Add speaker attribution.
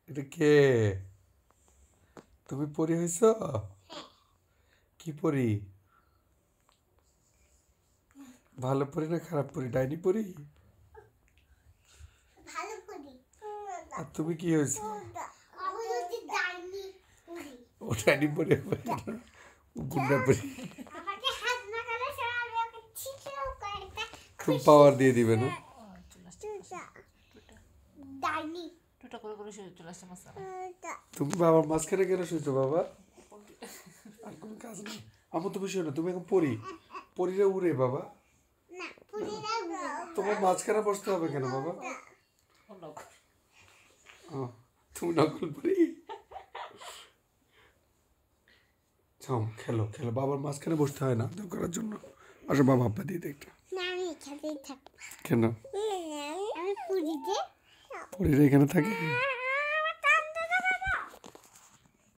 Speaker 1: এটা কে? তুমি পরি হইছ? কি পরি? ভালো পরি না খারাপ পরি? ডাইনি পরি? আর তুমি কি হয়েছ? ও ডাইনি পরি হবে না, গুন্ডা পরি। খুব পাওয়ার দিয়ে দিবে না? তুমি বাবার মাঝখানে কেন শুয়েছো বাবা? আর কোনো কাজ নেই। আমু তুমি শুনো, তুমি এখন পরি, পরিরে উড়ে বাবা। তোমার মাঝখানে বসতে হবে কেন বাবা? তুমি নকল পরি? যাও খেলো খেলো, বাবার মাঝখানে বসতে হয় না আদর করার জন্য। আসো বাবা আব্বা দিয়ে দেখতে। কেন? পরিরে এখানে থাকে।